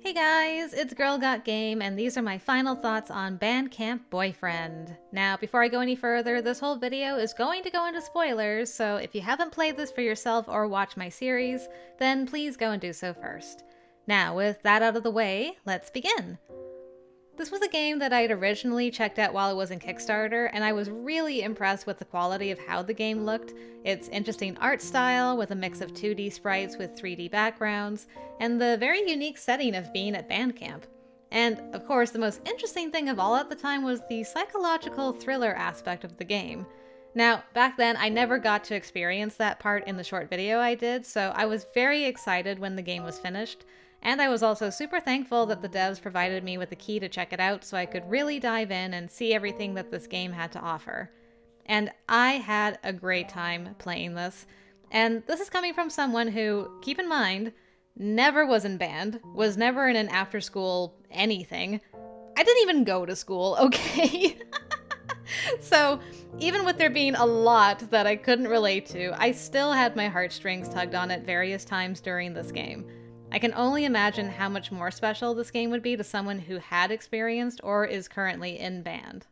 Hey guys, it's GirlGotGame, and these are my final thoughts on Camp Boyfriend. Now, before I go any further, this whole video is going to go into spoilers, so if you haven't played this for yourself or watched my series, then please go and do so first. Now, with that out of the way, let's begin. This was a game that I'd originally checked out while it was in Kickstarter, and I was really impressed with the quality of how the game looked, its interesting art style with a mix of 2D sprites with 3D backgrounds, and the very unique setting of being at band camp. And, of course, the most interesting thing of all at the time was the psychological thriller aspect of the game. Now, back then, I never got to experience that part in the short video I did, so I was very excited when the game was finished. And I was also super thankful that the devs provided me with the key to check it out so I could really dive in and see everything that this game had to offer. And I had a great time playing this. And this is coming from someone who, keep in mind, never was in band, was never in an after-school anything. I didn't even go to school, okay? So, even with there being a lot that I couldn't relate to, I still had my heartstrings tugged on at various times during this game. I can only imagine how much more special this game would be to someone who had experienced or is currently in band.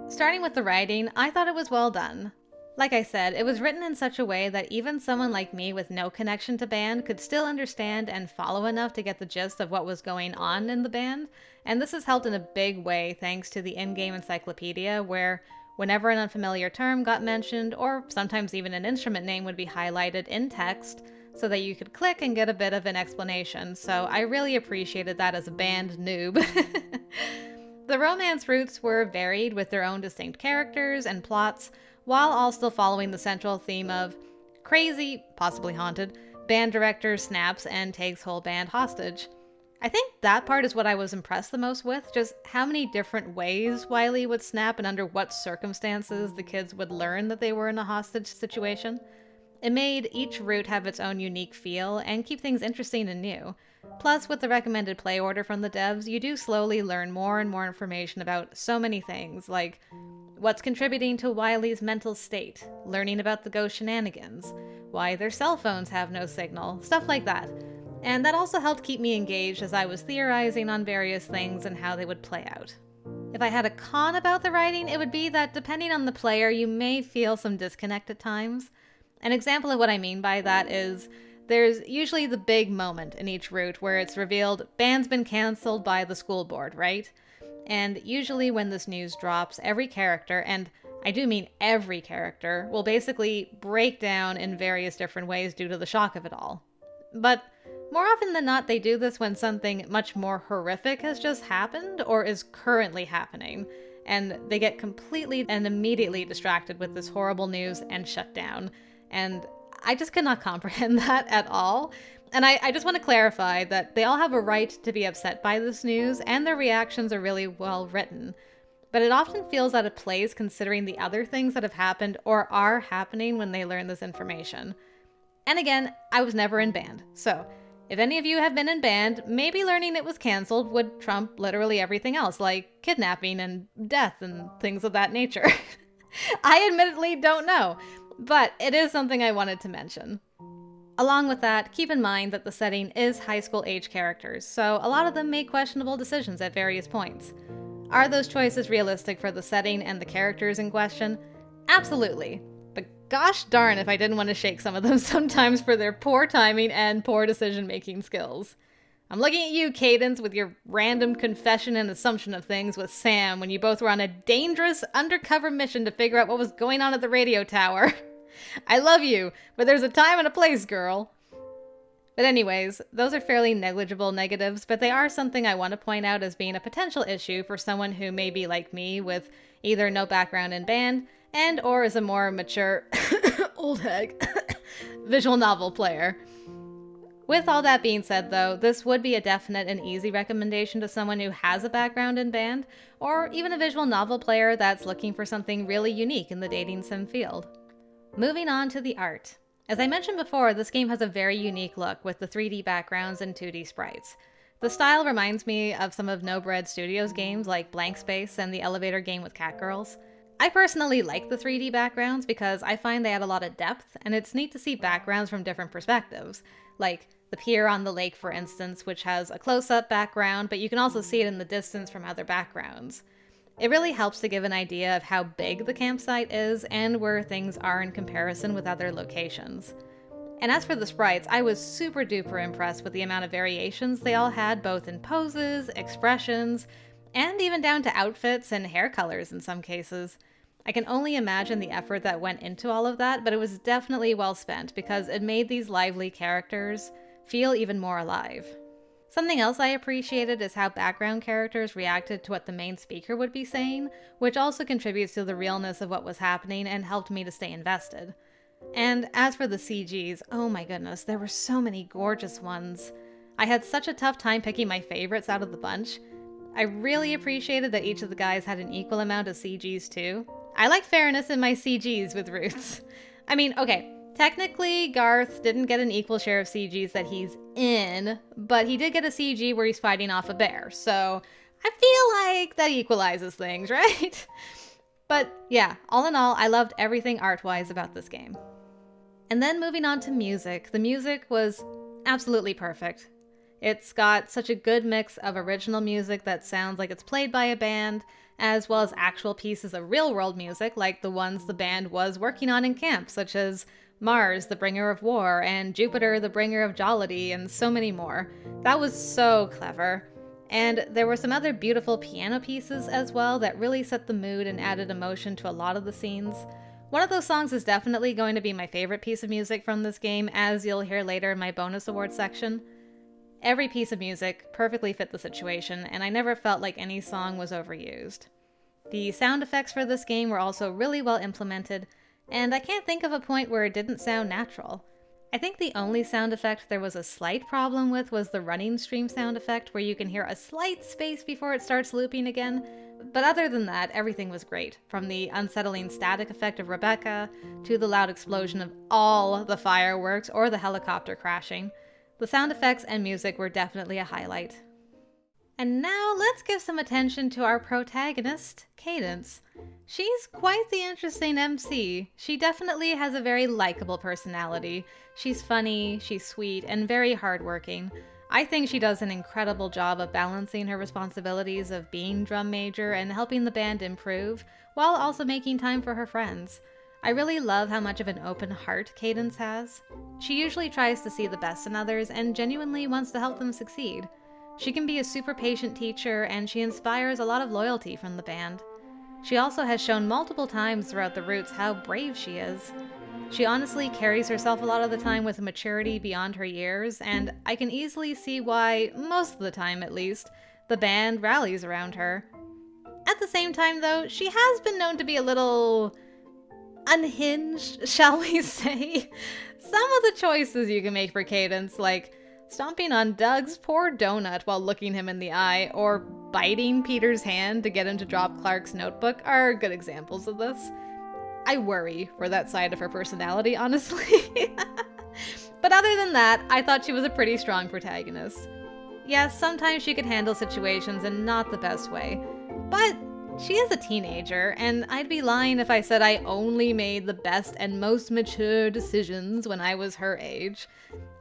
Starting with the writing, I thought it was well done. Like I said, it was written in such a way that even someone like me with no connection to band could still understand and follow enough to get the gist of what was going on in the band, and this has helped in a big way thanks to the in-game encyclopedia where whenever an unfamiliar term got mentioned, or sometimes even an instrument name would be highlighted in text, so that you could click and get a bit of an explanation, so I really appreciated that as a band noob. The romance routes were varied with their own distinct characters and plots, while all still following the central theme of crazy, possibly haunted, band director snaps and takes whole band hostage. I think that part is what I was impressed the most with, just how many different ways Wiley would snap and under what circumstances the kids would learn that they were in a hostage situation. It made each route have its own unique feel and keep things interesting and new. Plus, with the recommended play order from the devs, you do slowly learn more and more information about so many things, like what's contributing to Wiley's mental state, learning about the ghost shenanigans, why their cell phones have no signal, stuff like that. And that also helped keep me engaged as I was theorizing on various things and how they would play out. If I had a con about the writing, it would be that depending on the player, you may feel some disconnect at times. An example of what I mean by that is there's usually the big moment in each route where it's revealed band's been cancelled by the school board, right? And usually when this news drops, every character, and I do mean every character, will basically break down in various different ways due to the shock of it all. But more often than not, they do this when something much more horrific has just happened or is currently happening, and they get completely and immediately distracted with this horrible news and shut down. And I just could not comprehend that at all. And I just want to clarify that they all have a right to be upset by this news, and their reactions are really well written. But it often feels out of place considering the other things that have happened or are happening when they learn this information. And again, I was never in band, so if any of you have been in band, maybe learning it was cancelled would trump literally everything else, like kidnapping and death and things of that nature. I admittedly don't know. But it is something I wanted to mention. Along with that, keep in mind that the setting is high school age characters, so a lot of them make questionable decisions at various points. Are those choices realistic for the setting and the characters in question? Absolutely. But gosh darn if I didn't want to shake some of them sometimes for their poor timing and poor decision-making skills. I'm looking at you, Cadence, with your random confession and assumption of things with Sam when you both were on a dangerous undercover mission to figure out what was going on at the radio tower. I love you, but there's a time and a place, girl. But anyways, those are fairly negligible negatives, but they are something I want to point out as being a potential issue for someone who may be like me with either no background in band and or is a more mature, old hag, visual novel player. With all that being said though, this would be a definite and easy recommendation to someone who has a background in band, or even a visual novel player that's looking for something really unique in the dating sim field. Moving on to the art. As I mentioned before, this game has a very unique look with the 3D backgrounds and 2D sprites. The style reminds me of some of No Bread Studios games like Blank Space and the elevator game with Catgirls. I personally like the 3D backgrounds because I find they add a lot of depth, and it's neat to see backgrounds from different perspectives. Like, The pier on the lake, for instance, which has a close-up background, but you can also see it in the distance from other backgrounds. It really helps to give an idea of how big the campsite is and where things are in comparison with other locations. And as for the sprites, I was super duper impressed with the amount of variations they all had, both in poses, expressions, and even down to outfits and hair colors in some cases. I can only imagine the effort that went into all of that, but it was definitely well spent because it made these lively characters feel even more alive. Something else I appreciated is how background characters reacted to what the main speaker would be saying, which also contributes to the realness of what was happening and helped me to stay invested. And as for the CGs, oh my goodness, there were so many gorgeous ones. I had such a tough time picking my favorites out of the bunch. I really appreciated that each of the guys had an equal amount of CGs too. I like fairness in my CGs with Roots. I mean, okay, technically Garth didn't get an equal share of CGs that he's in, but he did get a CG where he's fighting off a bear, so I feel like that equalizes things, right? But yeah, all in all, I loved everything art-wise about this game. And then moving on to music. The music was absolutely perfect. It's got such a good mix of original music that sounds like it's played by a band, as well as actual pieces of real-world music like the ones the band was working on in camp, such as Mars, the bringer of war, and Jupiter, the bringer of jollity, and so many more. That was so clever. And there were some other beautiful piano pieces as well that really set the mood and added emotion to a lot of the scenes. One of those songs is definitely going to be my favorite piece of music from this game, as you'll hear later in my bonus award section. Every piece of music perfectly fit the situation, and I never felt like any song was overused. The sound effects for this game were also really well implemented, and I can't think of a point where it didn't sound natural. I think the only sound effect there was a slight problem with was the running stream sound effect, where you can hear a slight space before it starts looping again, but other than that, everything was great, from the unsettling static effect of Rebecca, to the loud explosion of all the fireworks or the helicopter crashing. The sound effects and music were definitely a highlight. And now let's give some attention to our protagonist, Cadence. She's quite the interesting MC. She definitely has a very likable personality. She's funny, she's sweet, and very hardworking. I think she does an incredible job of balancing her responsibilities of being drum major and helping the band improve, while also making time for her friends. I really love how much of an open heart Cadence has. She usually tries to see the best in others and genuinely wants to help them succeed. She can be a super patient teacher, and she inspires a lot of loyalty from the band. She also has shown multiple times throughout the Roots how brave she is. She honestly carries herself a lot of the time with a maturity beyond her years, and I can easily see why, most of the time at least, the band rallies around her. At the same time though, she has been known to be a little unhinged, shall we say. Some of the choices you can make for Cadence, like stomping on Doug's poor donut while looking him in the eye, or biting Peter's hand to get him to drop Clark's notebook, are good examples of this. I worry for that side of her personality, honestly. But other than that, I thought she was a pretty strong protagonist. Yes, sometimes she could handle situations in not the best way, but she is a teenager, and I'd be lying if I said I only made the best and most mature decisions when I was her age.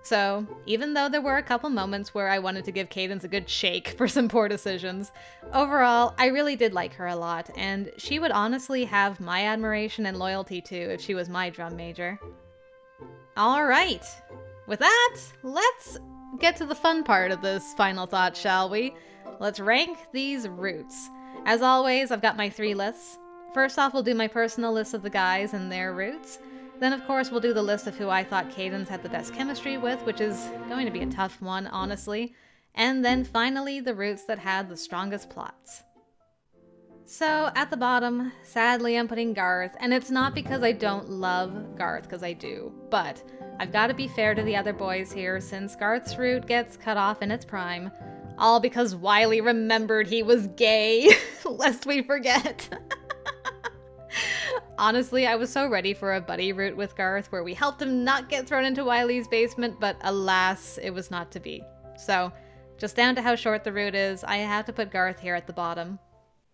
So, even though there were a couple moments where I wanted to give Cadence a good shake for some poor decisions, overall, I really did like her a lot, and she would honestly have my admiration and loyalty too if she was my drum major. Alright, with that, let's get to the fun part of this final thought, shall we? Let's rank these Roots. As always, I've got my 3 lists. First off, we'll do my personal list of the guys and their Roots. Then, of course, we'll do the list of who I thought Cadence had the best chemistry with, which is going to be a tough one, honestly. And then finally, the Roots that had the strongest plots. So, at the bottom, sadly, I'm putting Garth, and it's not because I don't love Garth, because I do, but I've got to be fair to the other boys here, since Garth's Root gets cut off in its prime. All because Wiley remembered he was gay, lest we forget. Honestly, I was so ready for a buddy route with Garth where we helped him not get thrown into Wiley's basement, but alas, it was not to be. So, just down to how short the route is, I have to put Garth here at the bottom.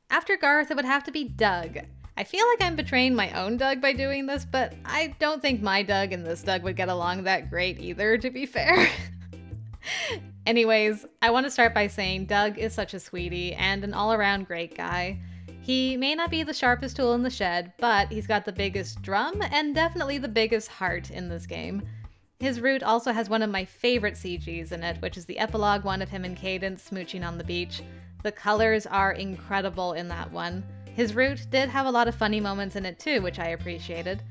After Garth, it would have to be Doug. I feel like I'm betraying my own Doug by doing this, but I don't think my Doug and this Doug would get along that great either, to be fair. Anyways, I want to start by saying Doug is such a sweetie and an all-around great guy. He may not be the sharpest tool in the shed, but he's got the biggest drum and definitely the biggest heart in this game. His route also has one of my favorite CGs in it, which is the epilogue one of him and Cadence smooching on the beach. The colors are incredible in that one. His route did have a lot of funny moments in it too, which I appreciated.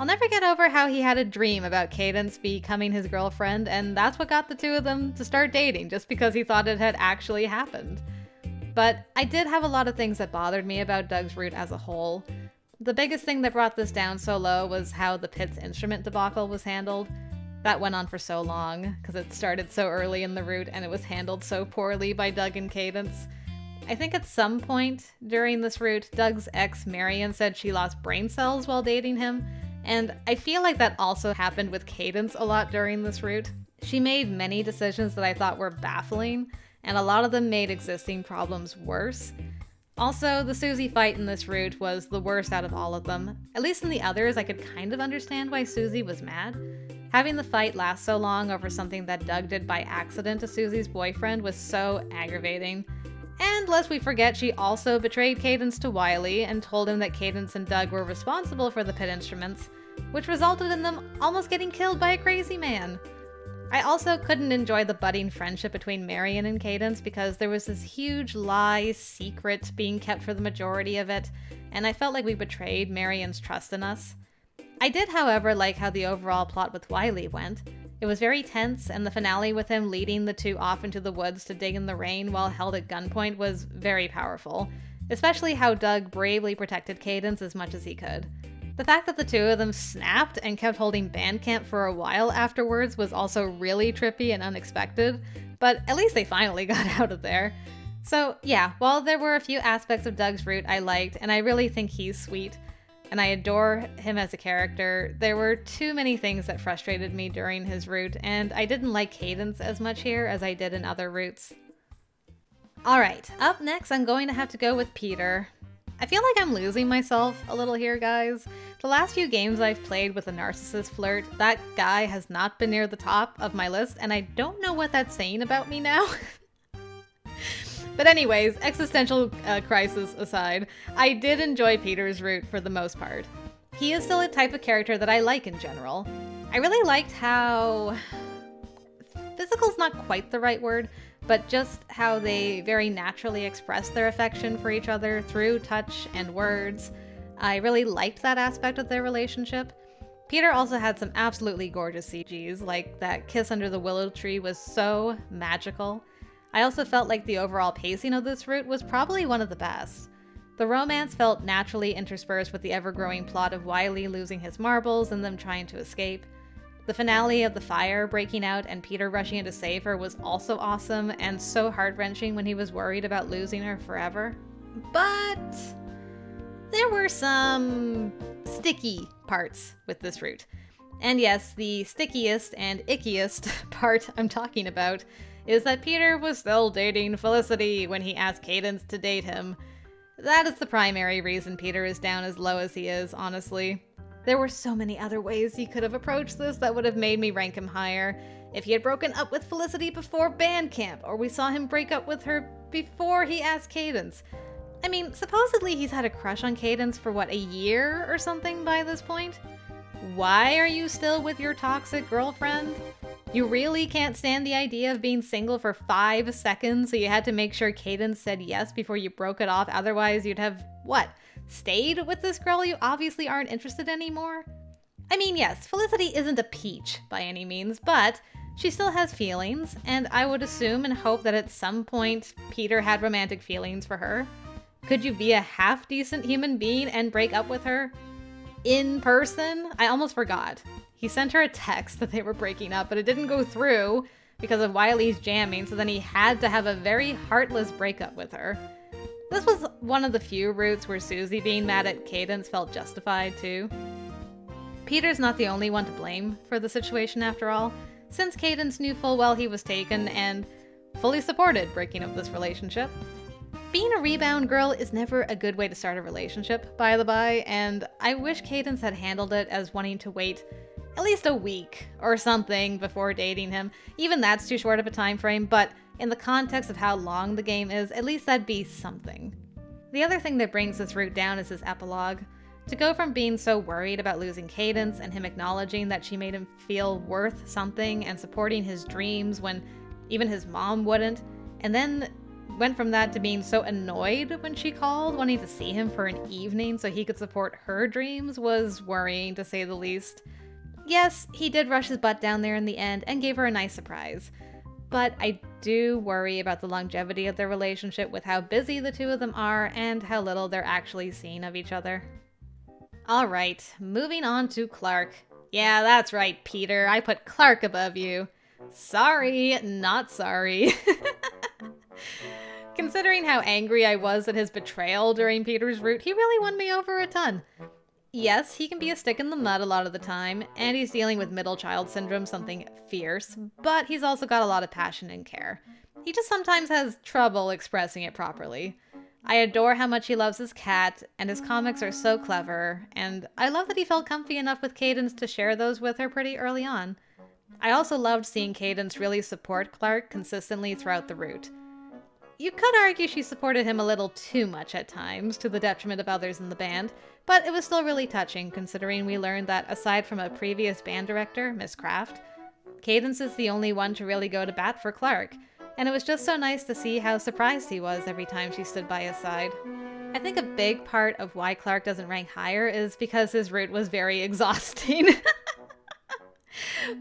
I'll never get over how he had a dream about Cadence becoming his girlfriend, and that's what got the two of them to start dating, just because he thought it had actually happened. But I did have a lot of things that bothered me about Doug's route as a whole. The biggest thing that brought this down so low was how the Pit's instrument debacle was handled. That went on for so long, because it started so early in the route and it was handled so poorly by Doug and Cadence. I think at some point during this route, Doug's ex Marion said she lost brain cells while dating him, and I feel like that also happened with Cadence a lot during this route. She made many decisions that I thought were baffling, and a lot of them made existing problems worse. Also, the Susie fight in this route was the worst out of all of them. At least in the others, I could kind of understand why Susie was mad. Having the fight last so long over something that Doug did by accident to Susie's boyfriend was so aggravating. And lest we forget, she also betrayed Cadence to Wiley and told him that Cadence and Doug were responsible for the Pit instruments, which resulted in them almost getting killed by a crazy man. I also couldn't enjoy the budding friendship between Marion and Cadence because there was this huge lie secret being kept for the majority of it, and I felt like we betrayed Marion's trust in us. I did, however, like how the overall plot with Wiley went. It was very tense, and the finale with him leading the two off into the woods to dig in the rain while held at gunpoint was very powerful, especially how Doug bravely protected Cadence as much as he could. The fact that the two of them snapped and kept holding band camp for a while afterwards was also really trippy and unexpected, but at least they finally got out of there. So yeah, while there were a few aspects of Doug's route I liked, and I really think he's sweet, and I adore him as a character, there were too many things that frustrated me during his route, and I didn't like Cadence as much here as I did in other routes. Alright, up next I'm going to have to go with Peter. I feel like I'm losing myself a little here, guys. The last few games I've played with a narcissist flirt, that guy has not been near the top of my list, and I don't know what that's saying about me now. But anyways, existential crisis aside, I did enjoy Peter's route for the most part. He is still a type of character that I like in general. I really liked how... physical's not quite the right word, but just how they very naturally express their affection for each other through touch and words. I really liked that aspect of their relationship. Peter also had some absolutely gorgeous CGs, like that kiss under the willow tree was so magical. I also felt like the overall pacing of this route was probably one of the best. The romance felt naturally interspersed with the ever-growing plot of Wiley losing his marbles and them trying to escape. The finale of the fire breaking out and Peter rushing in to save her was also awesome and so heart-wrenching when he was worried about losing her forever. But there were some sticky parts with this route. And yes, the stickiest and ickiest part I'm talking about is that Peter was still dating Felicity when he asked Cadence to date him. That is the primary reason Peter is down as low as he is, honestly. There were so many other ways he could have approached this that would have made me rank him higher. If he had broken up with Felicity before band camp, or we saw him break up with her before he asked Cadence. I mean, supposedly he's had a crush on Cadence for what, a year or something by this point? Why are you still with your toxic girlfriend? You really can't stand the idea of being single for 5 seconds, so you had to make sure Cadence said yes before you broke it off, otherwise you'd have, what, stayed with this girl you obviously aren't interested anymore? I mean, yes, Felicity isn't a peach by any means, but she still has feelings, and I would assume and hope that at some point Peter had romantic feelings for her. Could you be a half-decent human being and break up with her? In person? I almost forgot. He sent her a text that they were breaking up, but it didn't go through because of Wiley's jamming, so then he had to have a very heartless breakup with her. This was one of the few routes where Susie being mad at Cadence felt justified, too. Peter's not the only one to blame for the situation after all, since Cadence knew full well he was taken and fully supported breaking up this relationship. Being a rebound girl is never a good way to start a relationship, by the by, and I wish Cadence had handled it as wanting to wait at least a week or something before dating him. Even that's too short of a time frame, but in the context of how long the game is, at least that'd be something. The other thing that brings this route down is his epilogue. To go from being so worried about losing Cadence and him acknowledging that she made him feel worth something and supporting his dreams when even his mom wouldn't, and then went from that to being so annoyed when she called, wanting to see him for an evening so he could support her dreams, was worrying to say the least. Yes, he did rush his butt down there in the end and gave her a nice surprise. But I do worry about the longevity of their relationship with how busy the two of them are and how little they're actually seeing of each other. Alright, moving on to Clark. Yeah, that's right, Peter. I put Clark above you. Sorry, not sorry. Considering how angry I was at his betrayal during Peter's route, he really won me over a ton. Yes, he can be a stick in the mud a lot of the time, and he's dealing with middle child syndrome, something fierce, but he's also got a lot of passion and care. He just sometimes has trouble expressing it properly. I adore how much he loves his cat, and his comics are so clever, and I love that he felt comfy enough with Cadence to share those with her pretty early on. I also loved seeing Cadence really support Clark consistently throughout the route. You could argue she supported him a little too much at times, to the detriment of others in the band, but it was still really touching considering we learned that aside from a previous band director, Miss Kraft, Cadence is the only one to really go to bat for Clark, and it was just so nice to see how surprised he was every time she stood by his side. I think a big part of why Clark doesn't rank higher is because his route was very exhausting.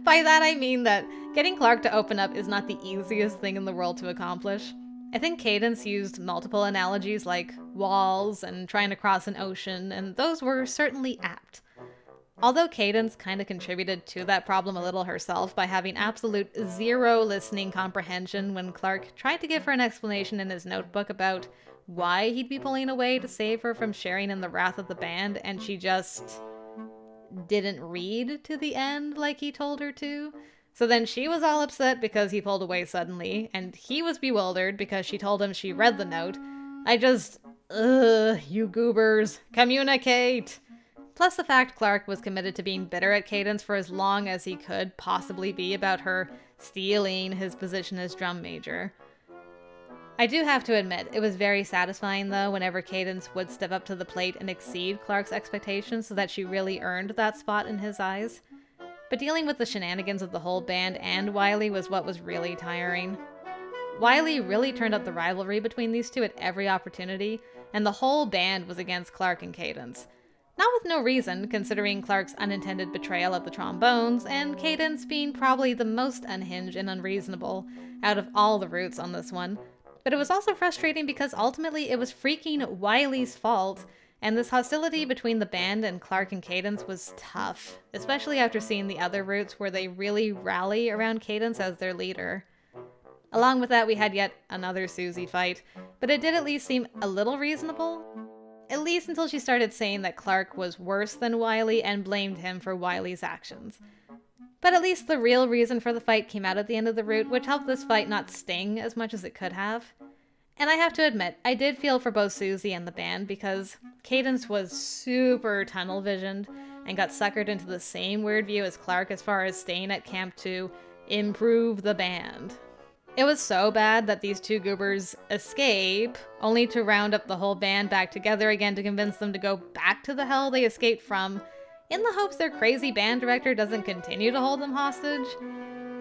By that I mean that getting Clark to open up is not the easiest thing in the world to accomplish. I think Cadence used multiple analogies like walls and trying to cross an ocean, and those were certainly apt. Although Cadence kind of contributed to that problem a little herself by having absolute zero listening comprehension when Clark tried to give her an explanation in his notebook about why he'd be pulling away to save her from sharing in the wrath of the band, and she just didn't read to the end like he told her to. So then she was all upset because he pulled away suddenly, and he was bewildered because she told him she read the note. You goobers, communicate! Plus the fact Clark was committed to being bitter at Cadence for as long as he could possibly be about her stealing his position as drum major. I do have to admit, it was very satisfying though whenever Cadence would step up to the plate and exceed Clark's expectations so that she really earned that spot in his eyes. But dealing with the shenanigans of the whole band and Wiley was what was really tiring. Wiley really turned up the rivalry between these two at every opportunity, and the whole band was against Clark and Cadence. Not with no reason, considering Clark's unintended betrayal of the trombones, and Cadence being probably the most unhinged and unreasonable out of all the routes on this one. But it was also frustrating because ultimately it was freaking Wiley's fault, and this hostility between the band and Clark and Cadence was tough, especially after seeing the other routes where they really rally around Cadence as their leader. Along with that, we had yet another Susie fight, but it did at least seem a little reasonable. At least until she started saying that Clark was worse than Wiley and blamed him for Wiley's actions. But at least the real reason for the fight came out at the end of the route, which helped this fight not sting as much as it could have. And I have to admit, I did feel for both Susie and the band because Cadence was super tunnel visioned and got suckered into the same weird view as Clark as far as staying at camp to improve the band. It was so bad that these two goobers escape, only to round up the whole band back together again to convince them to go back to the hell they escaped from, in the hopes their crazy band director doesn't continue to hold them hostage.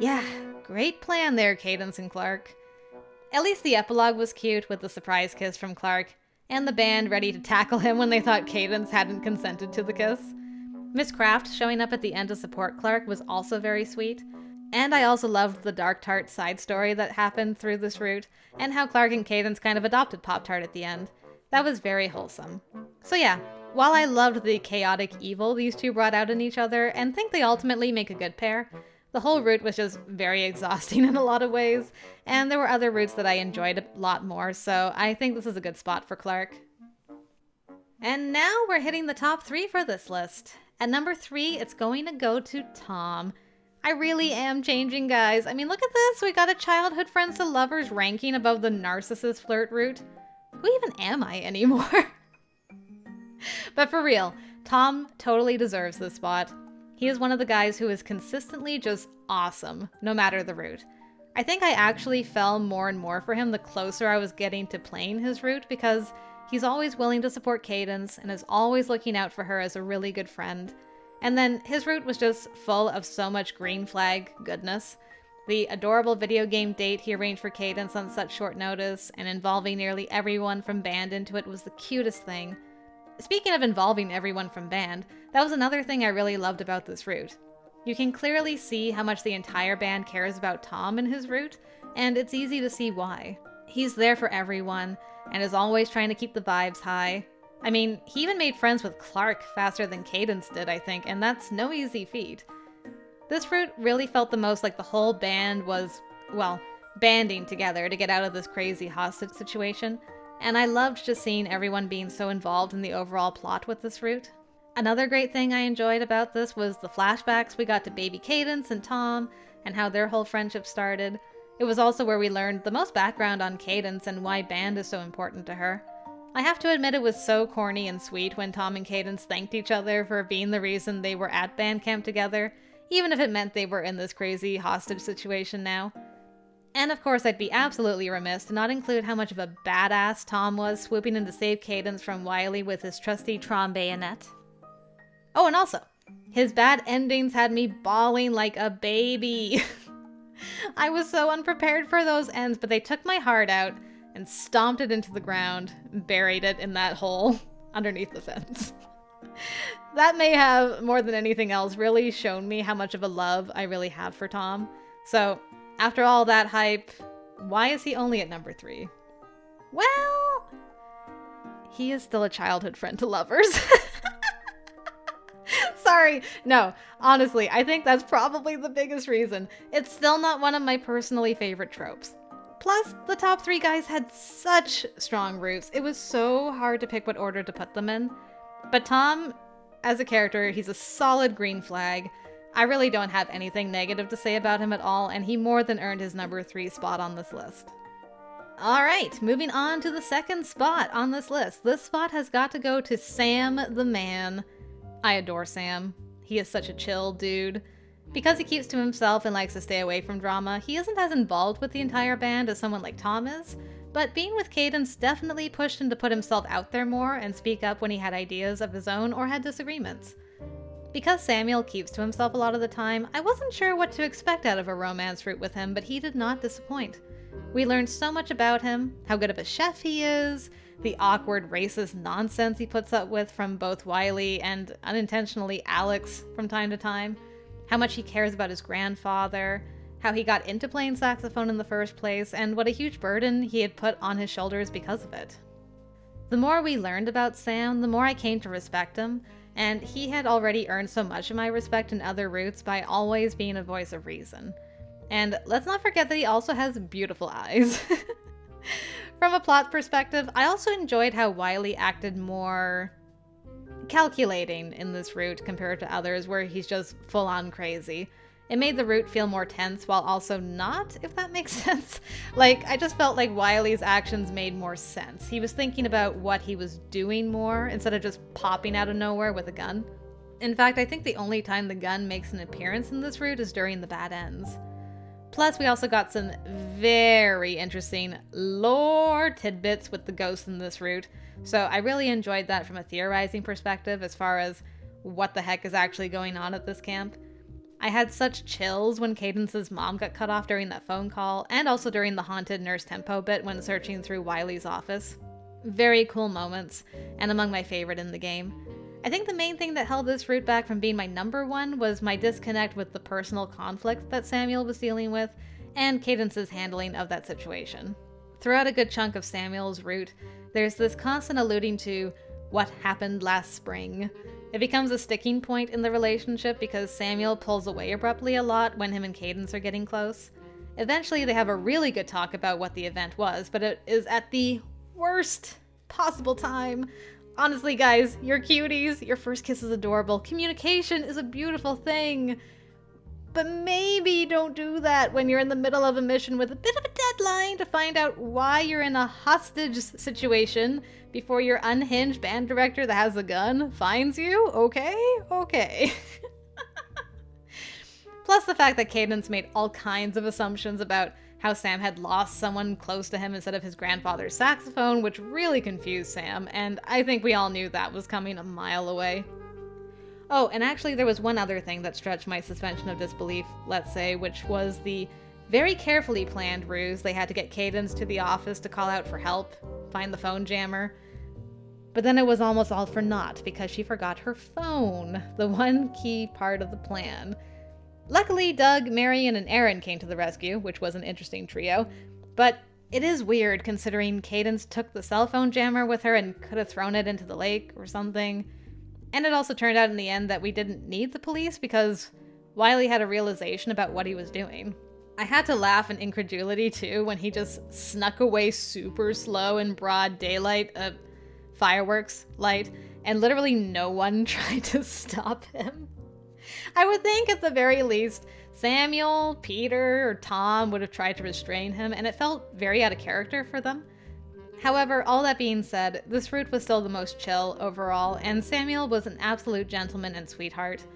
Yeah, great plan there, Cadence and Clark. At least the epilogue was cute with the surprise kiss from Clark, and the band ready to tackle him when they thought Cadence hadn't consented to the kiss. Miss Kraft showing up at the end to support Clark was also very sweet. And I also loved the Dark Tart side story that happened through this route, and how Clark and Cadence kind of adopted Pop-Tart at the end. That was very wholesome. So yeah, while I loved the chaotic evil these two brought out in each other, and think they ultimately make a good pair, the whole route was just very exhausting in a lot of ways, and there were other routes that I enjoyed a lot more, so I think this is a good spot for Clark. And now we're hitting the top 3 for this list. At number 3, it's going to go to Tom. I really am changing, guys. I mean, look at this. We got a childhood friends to lovers ranking above the narcissist flirt route. Who even am I anymore? But for real, Tom totally deserves this spot. He is one of the guys who is consistently just awesome, no matter the route. I think I actually fell more and more for him the closer I was getting to playing his route, because he's always willing to support Cadence and is always looking out for her as a really good friend. And then his route was just full of so much green flag goodness. The adorable video game date he arranged for Cadence on such short notice and involving nearly everyone from band into it was the cutest thing. Speaking of involving everyone from band, that was another thing I really loved about this route. You can clearly see how much the entire band cares about Tom and his route, and it's easy to see why. He's there for everyone, and is always trying to keep the vibes high. I mean, he even made friends with Clark faster than Cadence did, I think, and that's no easy feat. This route really felt the most like the whole band was, well, banding together to get out of this crazy hostage situation, and I loved just seeing everyone being so involved in the overall plot with this route. Another great thing I enjoyed about this was the flashbacks we got to baby Cadence and Tom, and how their whole friendship started. It was also where we learned the most background on Cadence and why band is so important to her. I have to admit it was so corny and sweet when Tom and Cadence thanked each other for being the reason they were at band camp together, even if it meant they were in this crazy hostage situation now. And of course, I'd be absolutely remiss to not include how much of a badass Tom was swooping in to save Cadence from Wiley with his trusty Trom bayonet. Oh, and also, his bad endings had me bawling like a baby. I was so unprepared for those ends, but they took my heart out and stomped it into the ground, buried it in that hole underneath the fence. That may have, more than anything else, really shown me how much of a love I really have for Tom. So, after all that hype, why is he only at number 3? Well, he is still a childhood friend to lovers. Sorry, no, honestly, I think that's probably the biggest reason. It's still not one of my personally favorite tropes. Plus, the top 3 guys had such strong roots, it was so hard to pick what order to put them in. But Tom, as a character, he's a solid green flag. I really don't have anything negative to say about him at all, and he more than earned his number 3 spot on this list. Alright, moving on to the second spot on this list. This spot has got to go to Sam the Man. I adore Sam. He is such a chill dude. Because he keeps to himself and likes to stay away from drama, he isn't as involved with the entire band as someone like Tom is, but being with Cadence definitely pushed him to put himself out there more and speak up when he had ideas of his own or had disagreements. Because Samuel keeps to himself a lot of the time, I wasn't sure what to expect out of a romance route with him, but he did not disappoint. We learned so much about him, how good of a chef he is, the awkward racist nonsense he puts up with from both Wiley and, unintentionally, Alex from time to time, how much he cares about his grandfather, how he got into playing saxophone in the first place, and what a huge burden he had put on his shoulders because of it. The more we learned about Sam, the more I came to respect him, and he had already earned so much of my respect in other routes by always being a voice of reason. And let's not forget that he also has beautiful eyes. From a plot perspective, I also enjoyed how Wiley acted more calculating in this route compared to others where he's just full-on crazy. It made the route feel more tense while also not, if that makes sense. Like, I just felt like Wiley's actions made more sense. He was thinking about what he was doing more instead of just popping out of nowhere with a gun. In fact, I think the only time the gun makes an appearance in this route is during the bad ends. Plus, we also got some very interesting lore tidbits with the ghosts in this route, so I really enjoyed that from a theorizing perspective as far as what the heck is actually going on at this camp. I had such chills when Cadence's mom got cut off during that phone call, and also during the haunted Nurse Tempo bit when searching through Wiley's office. Very cool moments, and among my favorite in the game. I think the main thing that held this route back from being my number 1 was my disconnect with the personal conflict that Samuel was dealing with, and Cadence's handling of that situation. Throughout a good chunk of Samuel's route, there's this constant alluding to what happened last spring. It becomes a sticking point in the relationship because Samuel pulls away abruptly a lot when him and Cadence are getting close. Eventually they have a really good talk about what the event was, but it is at the worst possible time. Honestly, guys, you're cuties, your first kiss is adorable, communication is a beautiful thing, but maybe don't do that when you're in the middle of a mission with a bit of a deadline to find out why you're in a hostage situation before your unhinged band director that has a gun finds you, okay? Okay. Plus the fact that Cadence made all kinds of assumptions about how Sam had lost someone close to him instead of his grandfather's saxophone, which really confused Sam, and I think we all knew that was coming a mile away. Oh, and actually there was one other thing that stretched my suspension of disbelief, let's say, which was the very carefully planned ruse they had to get Cadence to the office to call out for help, find the phone jammer. But then it was almost all for naught because she forgot her phone, the one key part of the plan. Luckily, Doug, Marion, and Aaron came to the rescue, which was an interesting trio, but it is weird considering Cadence took the cell phone jammer with her and could have thrown it into the lake or something. And it also turned out in the end that we didn't need the police because Wiley had a realization about what he was doing. I had to laugh in incredulity too when he just snuck away super slow in broad daylight, fireworks light, and literally no one tried to stop him. I would think at the very least Samuel, Peter, or Tom would have tried to restrain him, and it felt very out of character for them. However, all that being said, this route was still the most chill overall, and Samuel was an absolute gentleman and sweetheart.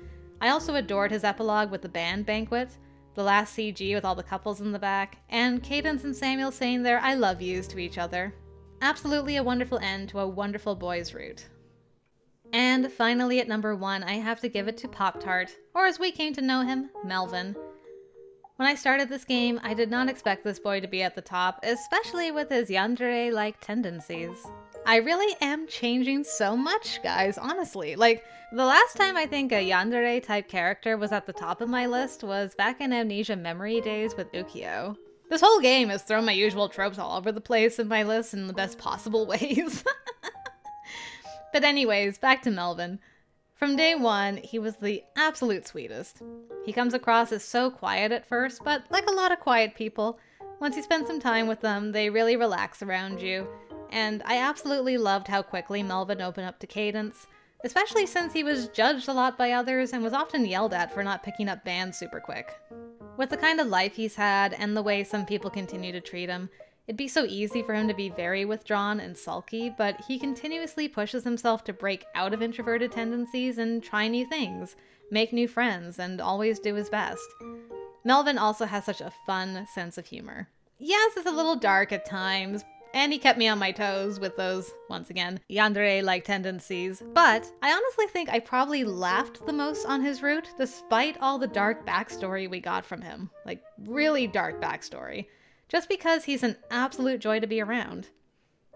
I also adored his epilogue with the band banquet, the last CG with all the couples in the back, and Cadence and Samuel saying their I love yous to each other. Absolutely a wonderful end to a wonderful boys' route. And finally at number 1, I have to give it to Pop-Tart, or as we came to know him, Melvin. When I started this game, I did not expect this boy to be at the top, especially with his yandere-like tendencies. I really am changing so much, guys, honestly. Like, the last time I think a yandere-type character was at the top of my list was back in Amnesia Memory days with Ukyo. This whole game has thrown my usual tropes all over the place in my list in the best possible ways. But anyways, back to Melvin. From day one, he was the absolute sweetest. He comes across as so quiet at first, but like a lot of quiet people, once you spend some time with them, they really relax around you. And I absolutely loved how quickly Melvin opened up to Cadence, especially since he was judged a lot by others and was often yelled at for not picking up bands super quick. With the kind of life he's had and the way some people continue to treat him, it'd be so easy for him to be very withdrawn and sulky, but he continuously pushes himself to break out of introverted tendencies and try new things, make new friends, and always do his best. Melvin also has such a fun sense of humor. Yes, it's a little dark at times, and he kept me on my toes with those, once again, yandere-like tendencies, but I honestly think I probably laughed the most on his route, despite all the dark backstory we got from him. Like, really dark backstory. Just because he's an absolute joy to be around.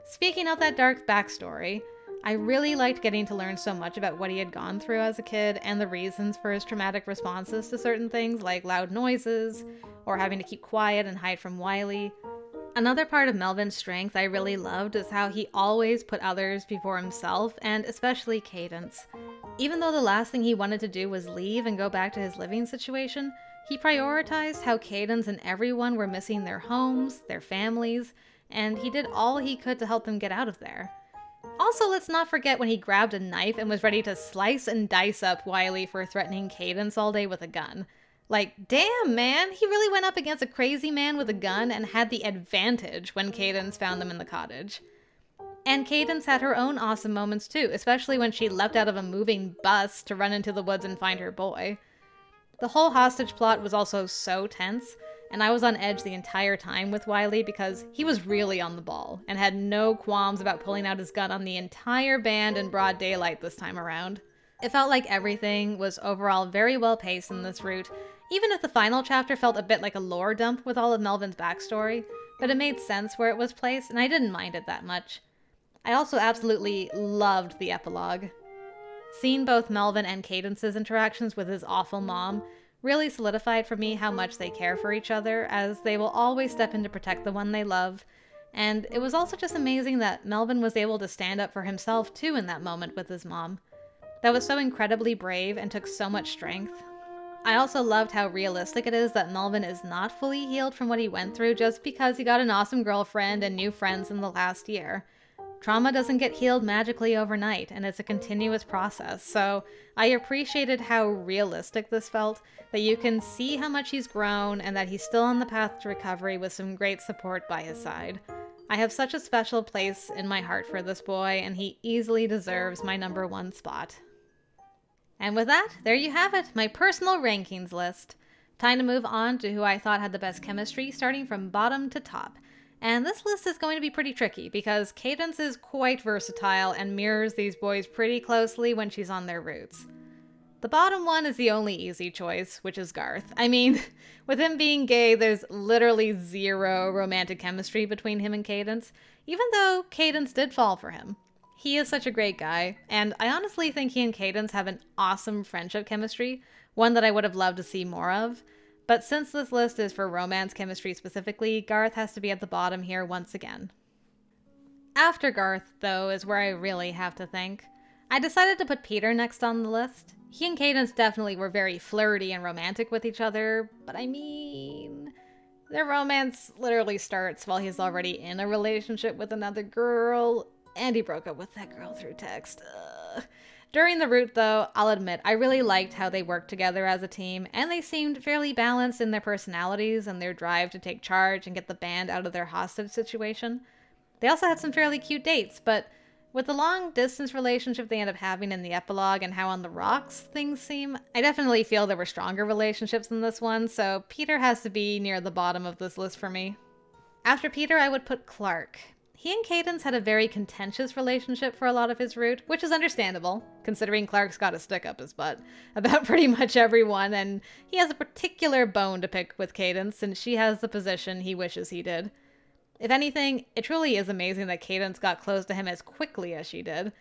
Speaking of that dark backstory, I really liked getting to learn so much about what he had gone through as a kid and the reasons for his traumatic responses to certain things like loud noises, or having to keep quiet and hide from Wiley. Another part of Melvin's strength I really loved is how he always put others before himself, and especially Cadence. Even though the last thing he wanted to do was leave and go back to his living situation, he prioritized how Cadence and everyone were missing their homes, their families, and he did all he could to help them get out of there. Also, let's not forget when he grabbed a knife and was ready to slice and dice up Wiley for threatening Cadence all day with a gun. Like, damn, man, he really went up against a crazy man with a gun and had the advantage when Cadence found them in the cottage. And Cadence had her own awesome moments too, especially when she leapt out of a moving bus to run into the woods and find her boy. The whole hostage plot was also so tense, and I was on edge the entire time with Wiley because he was really on the ball and had no qualms about pulling out his gun on the entire band in broad daylight this time around. It felt like everything was overall very well paced in this route, even if the final chapter felt a bit like a lore dump with all of Melvin's backstory, but it made sense where it was placed and I didn't mind it that much. I also absolutely loved the epilogue. Seeing both Melvin and Cadence's interactions with his awful mom really solidified for me how much they care for each other, as they will always step in to protect the one they love. And it was also just amazing that Melvin was able to stand up for himself too in that moment with his mom. That was so incredibly brave and took so much strength. I also loved how realistic it is that Melvin is not fully healed from what he went through just because he got an awesome girlfriend and new friends in the last year. Trauma doesn't get healed magically overnight, and it's a continuous process, so I appreciated how realistic this felt, that you can see how much he's grown and that he's still on the path to recovery with some great support by his side. I have such a special place in my heart for this boy, and he easily deserves my number 1 spot. And with that, there you have it, my personal rankings list. Time to move on to who I thought had the best chemistry, starting from bottom to top. And this list is going to be pretty tricky because Cadence is quite versatile and mirrors these boys pretty closely when she's on their routes. The bottom one is the only easy choice, which is Garth. I mean, with him being gay, there's literally zero romantic chemistry between him and Cadence, even though Cadence did fall for him. He is such a great guy, and I honestly think he and Cadence have an awesome friendship chemistry, one that I would have loved to see more of. But since this list is for romance chemistry specifically, Garth has to be at the bottom here once again. After Garth, though, is where I really have to think. I decided to put Peter next on the list. He and Cadence definitely were very flirty and romantic with each other, but I mean, their romance literally starts while he's already in a relationship with another girl, and he broke up with that girl through text. During the route, though, I'll admit, I really liked how they worked together as a team, and they seemed fairly balanced in their personalities and their drive to take charge and get the band out of their hostage situation. They also had some fairly cute dates, but with the long-distance relationship they end up having in the epilogue and how on the rocks things seem, I definitely feel there were stronger relationships than this one, so Peter has to be near the bottom of this list for me. After Peter, I would put Clark. He and Cadence had a very contentious relationship for a lot of his route, which is understandable, considering Clark's got a stick up his butt about pretty much everyone, and he has a particular bone to pick with Cadence, since she has the position he wishes he did. If anything, it truly is amazing that Cadence got close to him as quickly as she did.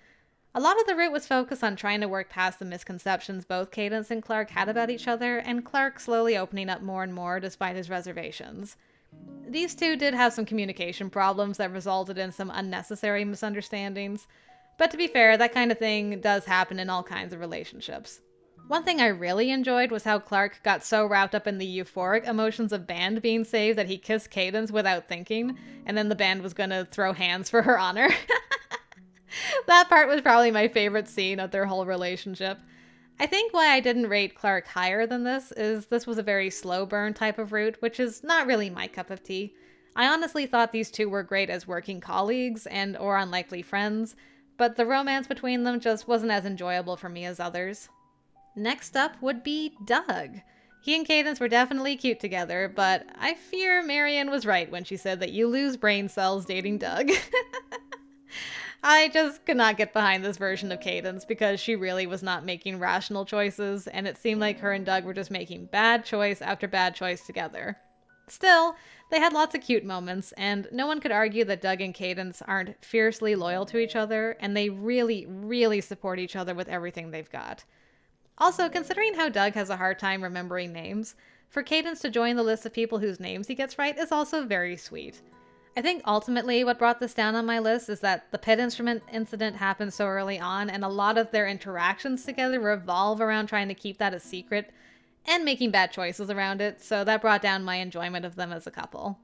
A lot of the route was focused on trying to work past the misconceptions both Cadence and Clark had about each other, and Clark slowly opening up more and more despite his reservations. These two did have some communication problems that resulted in some unnecessary misunderstandings, but to be fair, that kind of thing does happen in all kinds of relationships. One thing I really enjoyed was how Clark got so wrapped up in the euphoric emotions of band being saved that he kissed Cadence without thinking, and then the band was gonna throw hands for her honor. That part was probably my favorite scene of their whole relationship. I think why I didn't rate Clark higher than this is this was a very slow burn type of route, which is not really my cup of tea. I honestly thought these two were great as working colleagues and or unlikely friends, but the romance between them just wasn't as enjoyable for me as others. Next up would be Doug. He and Cadence were definitely cute together, but I fear Marion was right when she said that you lose brain cells dating Doug. I just could not get behind this version of Cadence because she really was not making rational choices, and it seemed like her and Doug were just making bad choice after bad choice together. Still, they had lots of cute moments, and no one could argue that Doug and Cadence aren't fiercely loyal to each other, and they really, really support each other with everything they've got. Also, considering how Doug has a hard time remembering names, for Cadence to join the list of people whose names he gets right is also very sweet. I think ultimately what brought this down on my list is that the pit instrument incident happened so early on, and a lot of their interactions together revolve around trying to keep that a secret and making bad choices around it, so that brought down my enjoyment of them as a couple.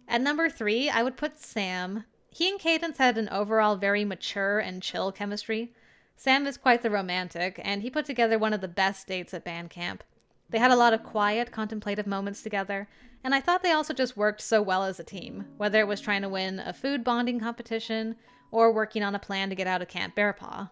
At number 3, I would put Sam. He and Cadence had an overall very mature and chill chemistry. Sam is quite the romantic, and he put together one of the best dates at band camp. They had a lot of quiet, contemplative moments together, and I thought they also just worked so well as a team, whether it was trying to win a food bonding competition or working on a plan to get out of Camp Bearpaw.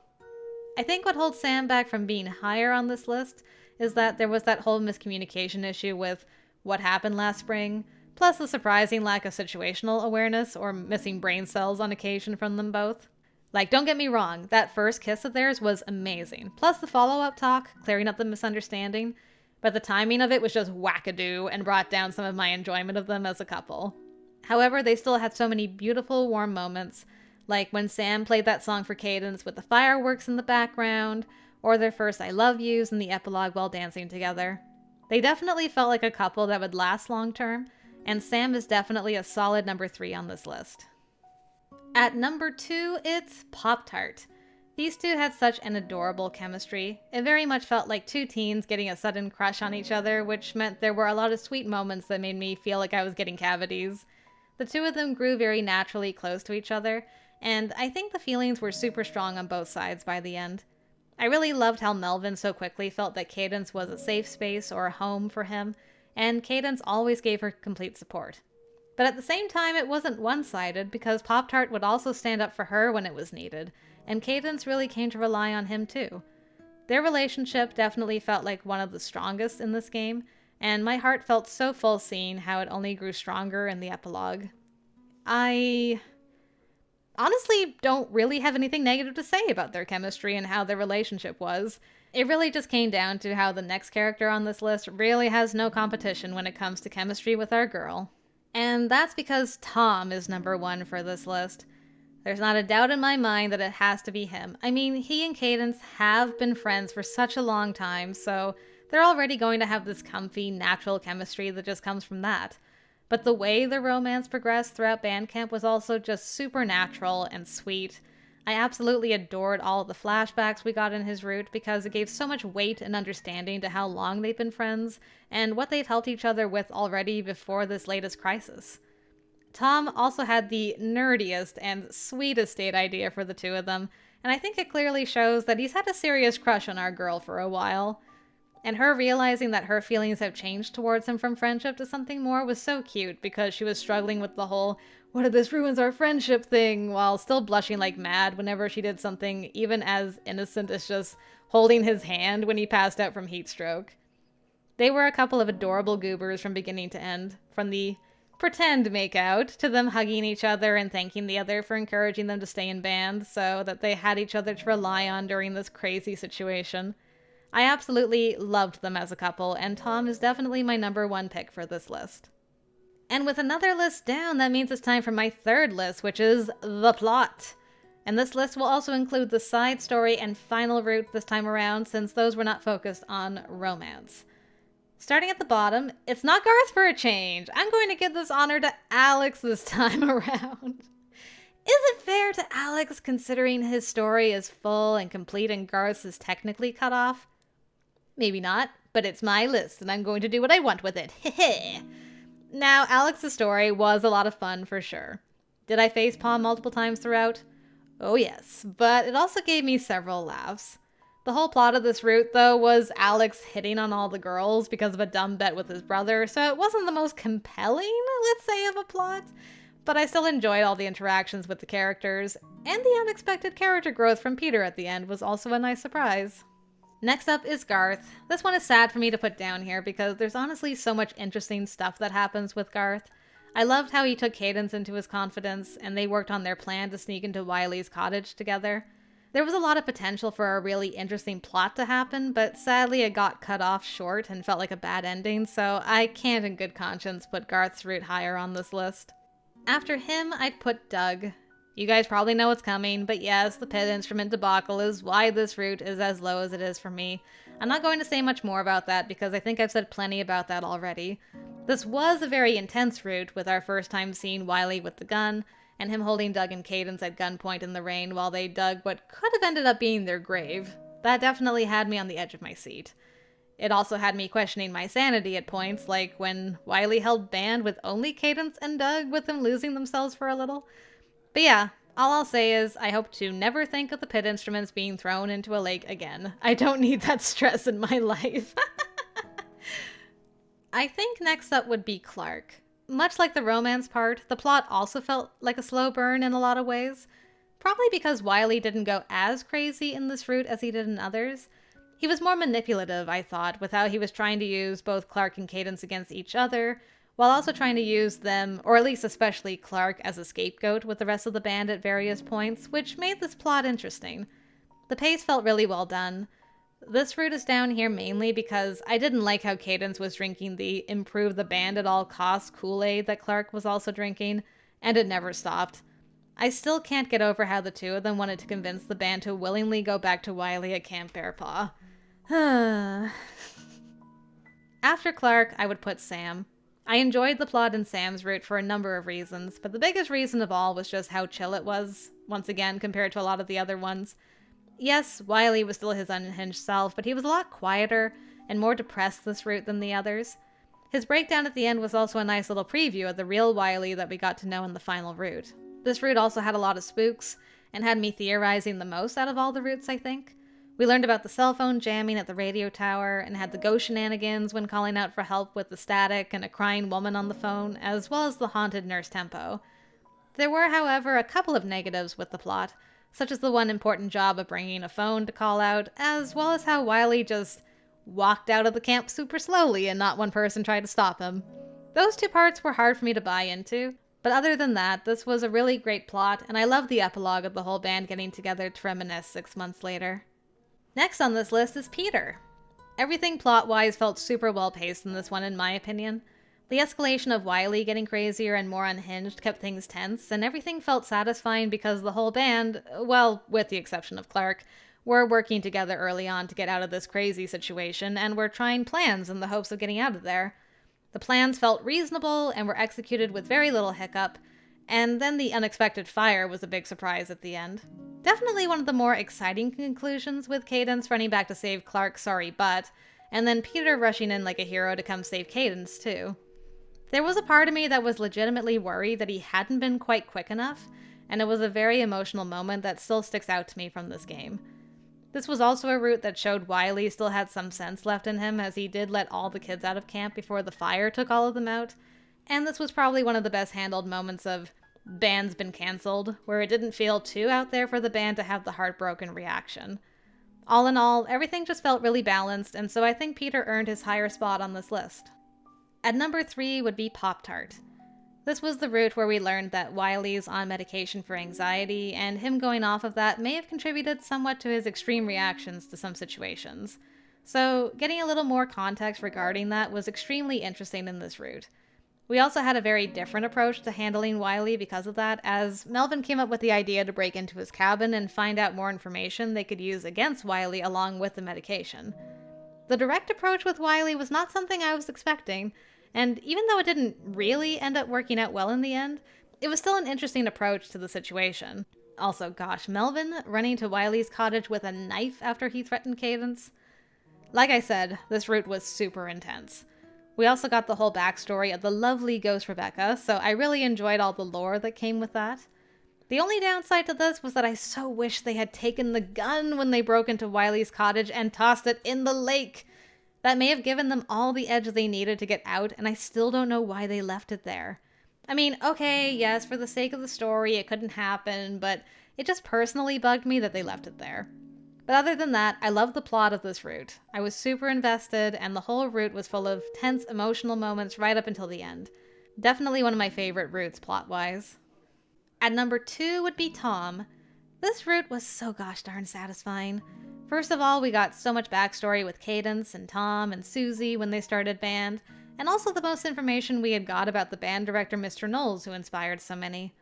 I think what holds Sam back from being higher on this list is that there was that whole miscommunication issue with what happened last spring, plus the surprising lack of situational awareness or missing brain cells on occasion from them both. Like, don't get me wrong, that first kiss of theirs was amazing, plus the follow-up talk, clearing up the misunderstanding, but the timing of it was just wackadoo and brought down some of my enjoyment of them as a couple. However, they still had so many beautiful, warm moments, like when Sam played that song for Cadence with the fireworks in the background, or their first I love yous in the epilogue while dancing together. They definitely felt like a couple that would last long term, and Sam is definitely a solid number 3 on this list. At number 2, it's Pop-Tart. These two had such an adorable chemistry. It very much felt like two teens getting a sudden crush on each other, which meant there were a lot of sweet moments that made me feel like I was getting cavities. The two of them grew very naturally close to each other, and I think the feelings were super strong on both sides by the end. I really loved how Melvin so quickly felt that Cadence was a safe space or a home for him, and Cadence always gave her complete support. But at the same time, it wasn't one-sided, because Pop-Tart would also stand up for her when it was needed, and Cadence really came to rely on him too. Their relationship definitely felt like one of the strongest in this game, and my heart felt so full seeing how it only grew stronger in the epilogue. I honestly don't really have anything negative to say about their chemistry and how their relationship was. It really just came down to how the next character on this list really has no competition when it comes to chemistry with our girl. And that's because Tom is number 1 for this list. There's not a doubt in my mind that it has to be him. I mean, he and Cadence have been friends for such a long time, so they're already going to have this comfy, natural chemistry that just comes from that. But the way the romance progressed throughout band camp was also just supernatural and sweet. I absolutely adored all of the flashbacks we got in his route because it gave so much weight and understanding to how long they've been friends and what they've helped each other with already before this latest crisis. Tom also had the nerdiest and sweetest date idea for the two of them, and I think it clearly shows that he's had a serious crush on our girl for a while. And her realizing that her feelings have changed towards him from friendship to something more was so cute because she was struggling with the whole, what if this ruins our friendship thing, while still blushing like mad whenever she did something even as innocent as just holding his hand when he passed out from heat stroke. They were a couple of adorable goobers from beginning to end, from the pretend makeout to them hugging each other and thanking the other for encouraging them to stay in band so that they had each other to rely on during this crazy situation. I absolutely loved them as a couple, and Tom is definitely my number 1 pick for this list. And with another list down, that means it's time for my third list, which is the plot. And this list will also include the side story and final route this time around, since those were not focused on romance. Starting at the bottom, it's not Garth for a change. I'm going to give this honor to Alex this time around. Is it fair to Alex considering his story is full and complete and Garth's is technically cut off? Maybe not, but it's my list and I'm going to do what I want with it. Heh. Now, Alex's story was a lot of fun for sure. Did I facepalm multiple times throughout? Oh yes, but it also gave me several laughs. The whole plot of this route, though, was Alex hitting on all the girls because of a dumb bet with his brother, so it wasn't the most compelling, let's say, of a plot. But I still enjoyed all the interactions with the characters, and the unexpected character growth from Peter at the end was also a nice surprise. Next up is Garth. This one is sad for me to put down here because there's honestly so much interesting stuff that happens with Garth. I loved how he took Cadence into his confidence, and they worked on their plan to sneak into Wiley's cottage together. There was a lot of potential for a really interesting plot to happen, but sadly it got cut off short and felt like a bad ending, so I can't in good conscience put Garth's route higher on this list. After him, I'd put Doug. You guys probably know what's coming, but yes, the pit instrument debacle is why this route is as low as it is for me. I'm not going to say much more about that because I think I've said plenty about that already. This was a very intense route with our first time seeing Wiley with the gun, and him holding Doug and Cadence at gunpoint in the rain while they dug what could have ended up being their grave. That definitely had me on the edge of my seat. It also had me questioning my sanity at points, like when Wiley held band with only Cadence and Doug, with them losing themselves for a little. But yeah, all I'll say is I hope to never think of the pit instruments being thrown into a lake again. I don't need that stress in my life. I think next up would be Clark. Much like the romance part, the plot also felt like a slow burn in a lot of ways. Probably because Wiley didn't go as crazy in this route as he did in others. He was more manipulative, I thought, with how he was trying to use both Clark and Cadence against each other, while also trying to use them, or at least especially Clark, as a scapegoat with the rest of the band at various points, which made this plot interesting. The pace felt really well done. This route is down here mainly because I didn't like how Cadence was drinking the improve the band at all costs Kool-Aid that Clark was also drinking, and it never stopped. I still can't get over how the two of them wanted to convince the band to willingly go back to Wiley at Camp Bearpaw. After Clark, I would put Sam. I enjoyed the plot in Sam's route for a number of reasons, but the biggest reason of all was just how chill it was, once again compared to a lot of the other ones. Yes, Wiley was still his unhinged self, but he was a lot quieter and more depressed this route than the others. His breakdown at the end was also a nice little preview of the real Wiley that we got to know in the final route. This route also had a lot of spooks, and had me theorizing the most out of all the routes, I think. We learned about the cell phone jamming at the radio tower, and had the ghost shenanigans when calling out for help with the static and a crying woman on the phone, as well as the haunted nurse tempo. There were, however, a couple of negatives with the plot, such as the one important job of bringing a phone to call out, as well as how Wiley just walked out of the camp super slowly and not one person tried to stop him. Those two parts were hard for me to buy into, but other than that, this was a really great plot, and I love the epilogue of the whole band getting together to reminisce 6 months later. Next on this list is Peter. Everything plot-wise felt super well-paced in this one, in my opinion. The escalation of Wiley getting crazier and more unhinged kept things tense, and everything felt satisfying because the whole band, well, with the exception of Clark, were working together early on to get out of this crazy situation, and were trying plans in the hopes of getting out of there. The plans felt reasonable and were executed with very little hiccup, and then the unexpected fire was a big surprise at the end. Definitely one of the more exciting conclusions, with Cadence running back to save Clark's sorry butt, and then Peter rushing in like a hero to come save Cadence too. There was a part of me that was legitimately worried that he hadn't been quite quick enough, and it was a very emotional moment that still sticks out to me from this game. This was also a route that showed Wiley still had some sense left in him, as he did let all the kids out of camp before the fire took all of them out, and this was probably one of the best handled moments of band's been cancelled, where it didn't feel too out there for the band to have the heartbroken reaction. All in all, everything just felt really balanced, and so I think Peter earned his higher spot on this list. At number 3 would be Pop-Tart. This was the route where we learned that Wiley's on medication for anxiety, and him going off of that may have contributed somewhat to his extreme reactions to some situations. So, getting a little more context regarding that was extremely interesting in this route. We also had a very different approach to handling Wiley because of that, as Melvin came up with the idea to break into his cabin and find out more information they could use against Wiley along with the medication. The direct approach with Wiley was not something I was expecting, and even though it didn't really end up working out well in the end, it was still an interesting approach to the situation. Also, gosh, Melvin running to Wiley's cottage with a knife after he threatened Cadence? Like I said, this route was super intense. We also got the whole backstory of the lovely ghost Rebecca, so I really enjoyed all the lore that came with that. The only downside to this was that I so wish they had taken the gun when they broke into Wiley's cottage and tossed it in the lake. That may have given them all the edge they needed to get out, and I still don't know why they left it there. I mean, okay, yes, for the sake of the story, it couldn't happen, but it just personally bugged me that they left it there. But other than that, I love the plot of this route. I was super invested, and the whole route was full of tense, emotional moments right up until the end. Definitely one of my favorite routes, plot-wise. At number 2 would be Tom. This route was so gosh darn satisfying. First of all, we got so much backstory with Cadence and Tom and Susie when they started band, and also the most information we had got about the band director Mr. Knowles, who inspired so many.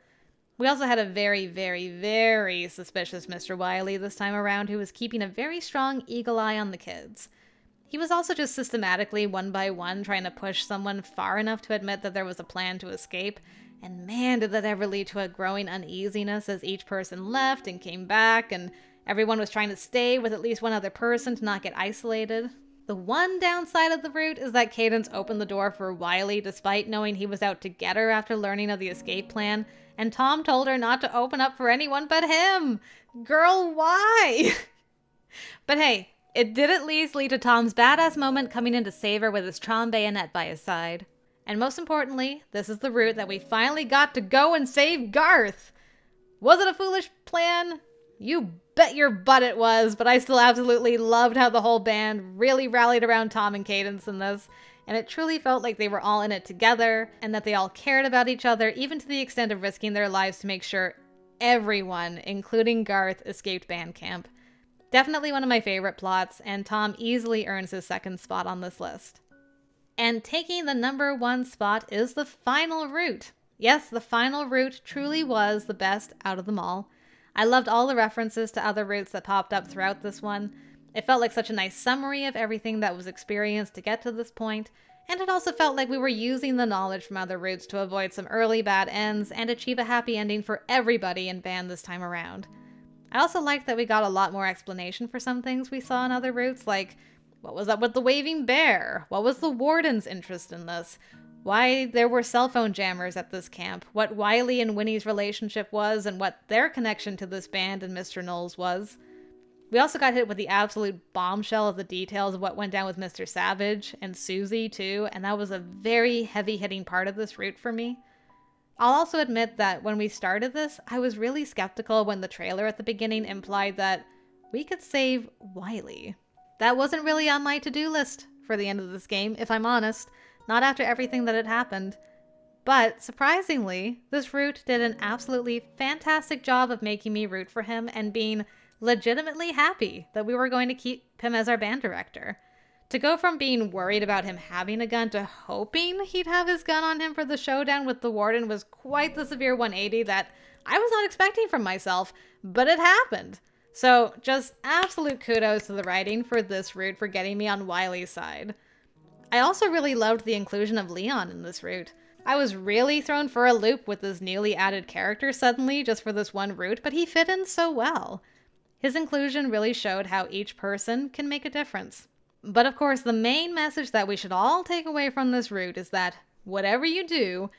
We also had a very, very, very suspicious Mr. Wiley this time around, who was keeping a very strong eagle eye on the kids. He was also just systematically, one by one, trying to push someone far enough to admit that there was a plan to escape, and man, did that ever lead to a growing uneasiness as each person left and came back, and everyone was trying to stay with at least one other person to not get isolated. The one downside of the route is that Cadence opened the door for Wiley despite knowing he was out to get her after learning of the escape plan, and Tom told her not to open up for anyone but him. Girl, why? But hey, it did at least lead to Tom's badass moment coming in to save her with his Tron bayonet by his side. And most importantly, this is the route that we finally got to go and save Garth. Was it a foolish plan? You bet your butt it was, but I still absolutely loved how the whole band really rallied around Tom and Cadence in this, and it truly felt like they were all in it together, and that they all cared about each other, even to the extent of risking their lives to make sure everyone, including Garth, escaped band camp. Definitely one of my favorite plots, and Tom easily earns his second spot on this list. And taking the number 1 spot is the final route. Yes, the final route truly was the best out of them all. I loved all the references to other routes that popped up throughout this one. It felt like such a nice summary of everything that was experienced to get to this point, and it also felt like we were using the knowledge from other routes to avoid some early bad ends and achieve a happy ending for everybody in band this time around. I also liked that we got a lot more explanation for some things we saw in other routes, like what was up with the waving bear? What was the warden's interest in this? Why there were cell phone jammers at this camp, what Wiley and Winnie's relationship was, and what their connection to this band and Mr. Knowles was. We also got hit with the absolute bombshell of the details of what went down with Mr. Savage and Susie too, and that was a very heavy-hitting part of this route for me. I'll also admit that when we started this, I was really skeptical when the trailer at the beginning implied that we could save Wiley. That wasn't really on my to-do list for the end of this game, if I'm honest. Not after everything that had happened. But, surprisingly, this route did an absolutely fantastic job of making me root for him and being legitimately happy that we were going to keep him as our band director. To go from being worried about him having a gun to hoping he'd have his gun on him for the showdown with the warden was quite the severe 180 that I was not expecting from myself, but it happened. So, just absolute kudos to the writing for this route for getting me on Wiley's side. I also really loved the inclusion of Leon in this route. I was really thrown for a loop with this newly added character suddenly just for this one route, but he fit in so well. His inclusion really showed how each person can make a difference. But of course, the main message that we should all take away from this route is that whatever you do,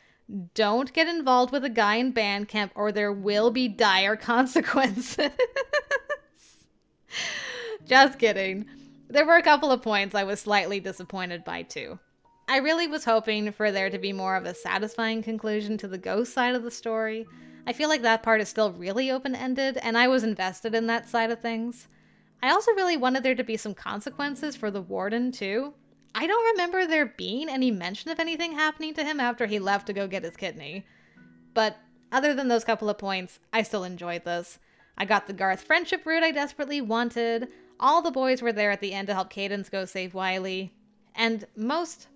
don't get involved with a guy in band camp or there will be dire consequences. Just kidding. There were a couple of points I was slightly disappointed by too. I really was hoping for there to be more of a satisfying conclusion to the ghost side of the story. I feel like that part is still really open-ended, and I was invested in that side of things. I also really wanted there to be some consequences for the warden too. I don't remember there being any mention of anything happening to him after he left to go get his kidney. But other than those couple of points, I still enjoyed this. I got the Garth friendship route I desperately wanted. All the boys were there at the end to help Cadence go save Wiley. And most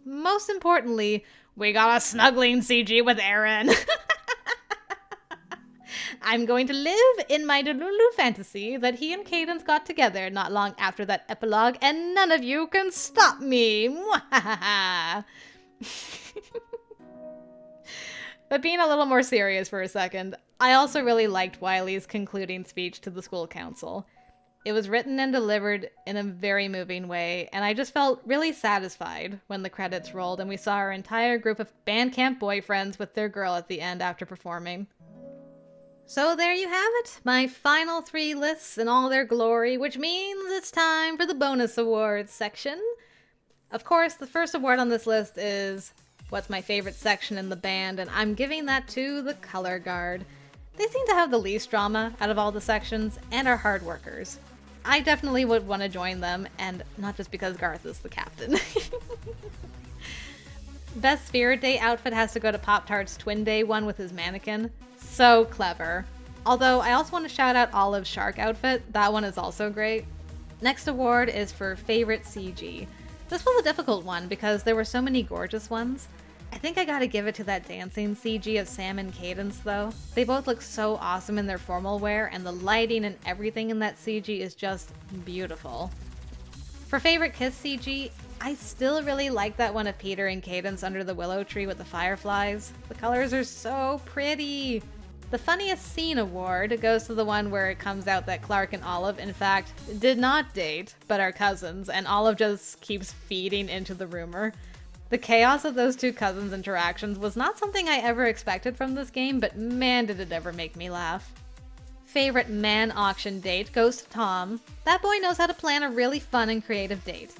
importantly, we got a snuggling CG with Aaron. I'm going to live in my Delulu fantasy that he and Cadence got together not long after that epilogue, and none of you can stop me. But being a little more serious for a second, I also really liked Wiley's concluding speech to the school council. It was written and delivered in a very moving way, and I just felt really satisfied when the credits rolled and we saw our entire group of band camp boyfriends with their girl at the end after performing. So there you have it, my final 3 lists in all their glory, which means it's time for the bonus awards section. Of course, the first award on this list is what's my favorite section in the band, and I'm giving that to the color guard. They seem to have the least drama out of all the sections and are hard workers. I definitely would want to join them, and not just because Garth is the captain. Best Spirit Day outfit has to go to Pop-Tart's Twin Day one with his mannequin. So clever. Although I also want to shout out Olive's shark outfit. That one is also great. Next award is for favorite CG. This was a difficult one because there were so many gorgeous ones. I think I gotta give it to that dancing CG of Sam and Cadence though. They both look so awesome in their formal wear, and the lighting and everything in that CG is just beautiful. For favorite kiss CG, I still really like that one of Peter and Cadence under the willow tree with the fireflies. The colors are so pretty. The funniest scene award goes to the one where it comes out that Clark and Olive, in fact, did not date, but are cousins, and Olive just keeps feeding into the rumor. The chaos of those two cousins' interactions was not something I ever expected from this game, but man did it ever make me laugh. Favorite man auction date goes to Tom. That boy knows how to plan a really fun and creative date.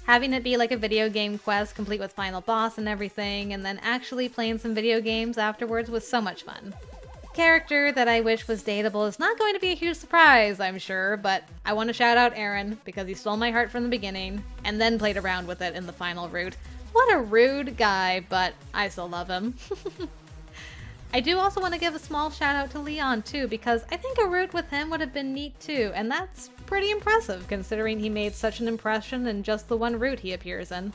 Having it be like a video game quest complete with final boss and everything, and then actually playing some video games afterwards was so much fun. Character that I wish was dateable is not going to be a huge surprise, I'm sure, but I want to shout out Aaron because he stole my heart from the beginning, and then played around with it in the final route. What a rude guy, but I still love him. I do also want to give a small shout out to Leon too, because I think a route with him would have been neat too, and that's pretty impressive considering he made such an impression in just the one route he appears in.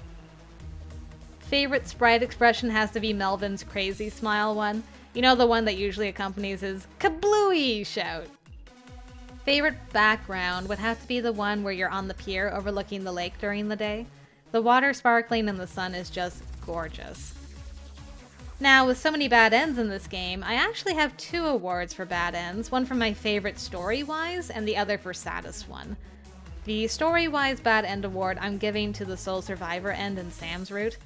Favorite sprite expression has to be Melvin's crazy smile one. You know, the one that usually accompanies his kablooey shout. Favorite background would have to be the one where you're on the pier overlooking the lake during the day. The water sparkling in the sun is just gorgeous. Now, with so many bad ends in this game, I actually have 2 awards for bad ends, one for my favorite story-wise, and the other for saddest one. The story-wise bad end award I'm giving to the sole survivor end in Sam's route.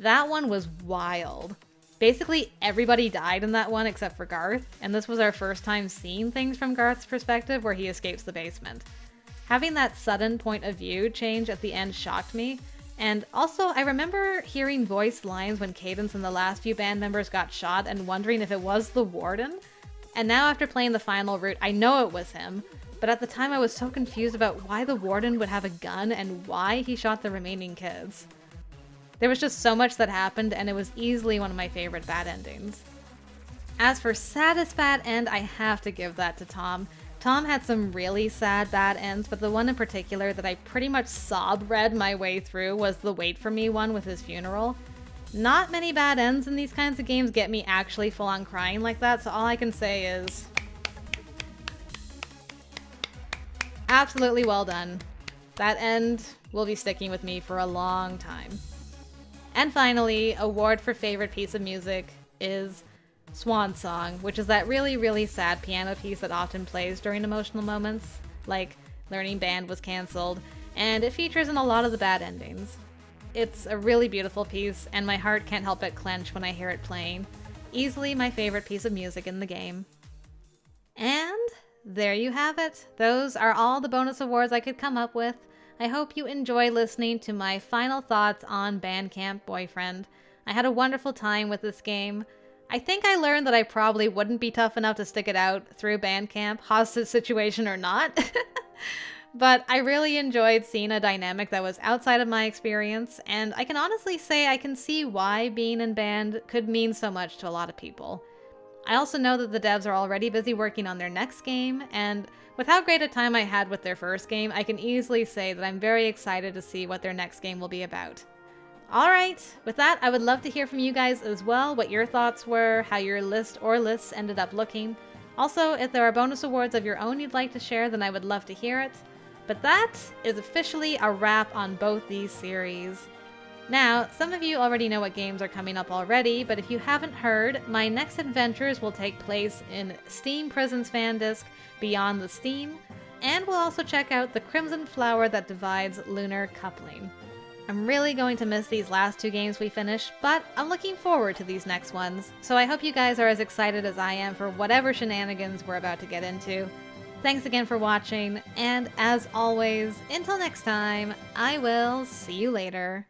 That one was wild. Basically, everybody died in that one except for Garth, and this was our first time seeing things from Garth's perspective where he escapes the basement. Having that sudden point of view change at the end shocked me, and also I remember hearing voiced lines when Cadence and the last few band members got shot and wondering if it was the warden. And now after playing the final route, I know it was him, but at the time I was so confused about why the warden would have a gun and why he shot the remaining kids. There was just so much that happened, and it was easily one of my favorite bad endings. As for saddest bad end, I have to give that to Tom. Tom had some really sad bad ends, but the one in particular that I pretty much sob-read my way through was the Wait For Me one with his funeral. Not many bad ends in these kinds of games get me actually full-on crying like that, so all I can say is absolutely well done. That end will be sticking with me for a long time. And finally, award for favorite piece of music is Swan Song, which is that really sad piano piece that often plays during emotional moments, like Learning Band was cancelled, and it features in a lot of the bad endings. It's a really beautiful piece, and my heart can't help but clench when I hear it playing. Easily my favorite piece of music in the game. And there you have it. Those are all the bonus awards I could come up with. I hope you enjoy listening to my final thoughts on Camp Boyfriend. I had a wonderful time with this game. I think I learned that I probably wouldn't be tough enough to stick it out through Bandcamp, hostage situation or not. But I really enjoyed seeing a dynamic that was outside of my experience, and I can honestly say I can see why being in band could mean so much to a lot of people. I also know that the devs are already busy working on their next game, and with how great a time I had with their first game, I can easily say that I'm very excited to see what their next game will be about. Alright, with that, I would love to hear from you guys as well, what your thoughts were, how your list or lists ended up looking. Also, if there are bonus awards of your own you'd like to share, then I would love to hear it. But that is officially a wrap on both these series. Now, some of you already know what games are coming up already, but if you haven't heard, my next adventures will take place in Steam Prison's fan disc, Beyond the Steam, and we'll also check out the Crimson Flower that divides Lunar Coupling. I'm really going to miss these last two games we finished, but I'm looking forward to these next ones, so I hope you guys are as excited as I am for whatever shenanigans we're about to get into. Thanks again for watching, and as always, until next time, I will see you later.